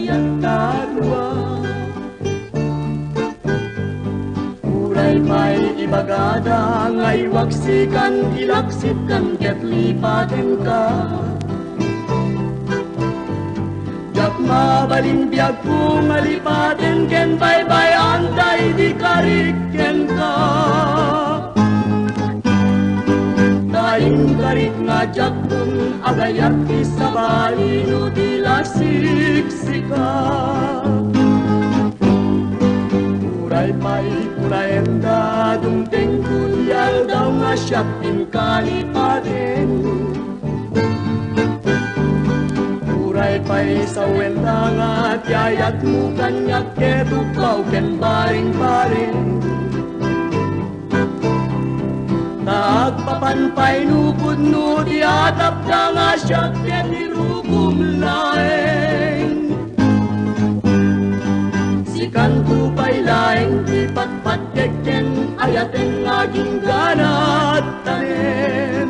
ayat tarwa. Uray pa'y ibagada, ngay waksikan, ilaksikan, ket lipaten ka. Jak mabalimbiag pumalipaten, ken bye-bye antay di karikken ka. Daing karik nga jak kung agayat isabali no di lasiksika. Uray pa'y kurayenda, dumteng kunyal daw nga siyak pinkalipaten. Uray pa'y sa wenda nga tiyayat mo kanyak ketuklaw ken baring-baring. Nagpapanpay nupod no diatap ka nga siyak ken nirugum laeng. Sikan tupay laeng di patpatek ken ayaten ngaging ganat tanen.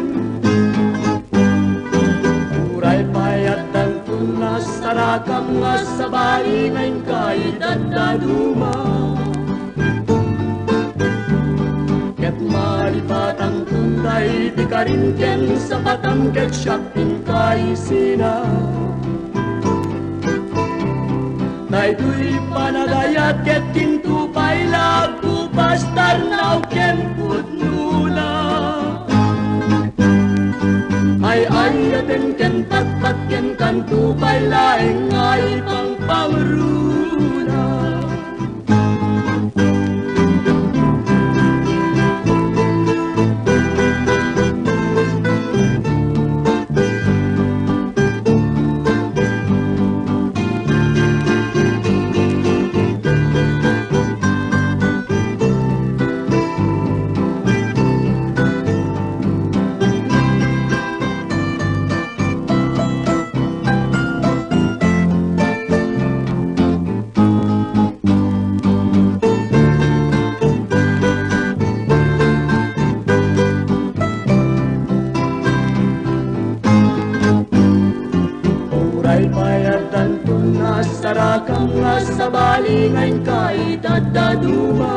Uray payat dan tunas sarakam nga sabay ngayon kay dadaduma. Ket malipatang tunday di karinken sa patam ket siyak pinkaisina. Daytoy panagayat ket tintupay lagu pastar naw ken putnuna. Ay ayaten ken patpat ken kantupay laeng ay pangpangruna. Uray payatan tunas sarakam nga sabali ngayon kay dadaduma.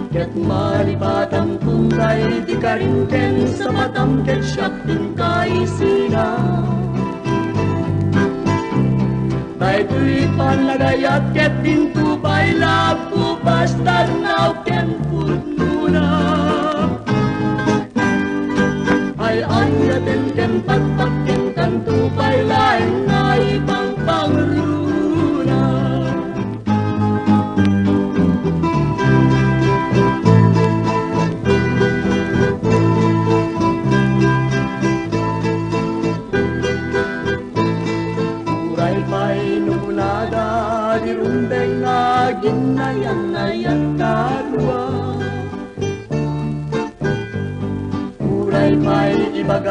Ket malipatang tunay di karinken sa matam ket siyak pinkaisina. Daytoy panagayat ket tintupay lagu pastar naw ken putnuna. Ay ayaten ken patpat ken kantupay laeng ay pangpangruna. Uray pa'y numunada, di rumbeng nga ginayan-ayan tarwa. Uray pa'y ibaga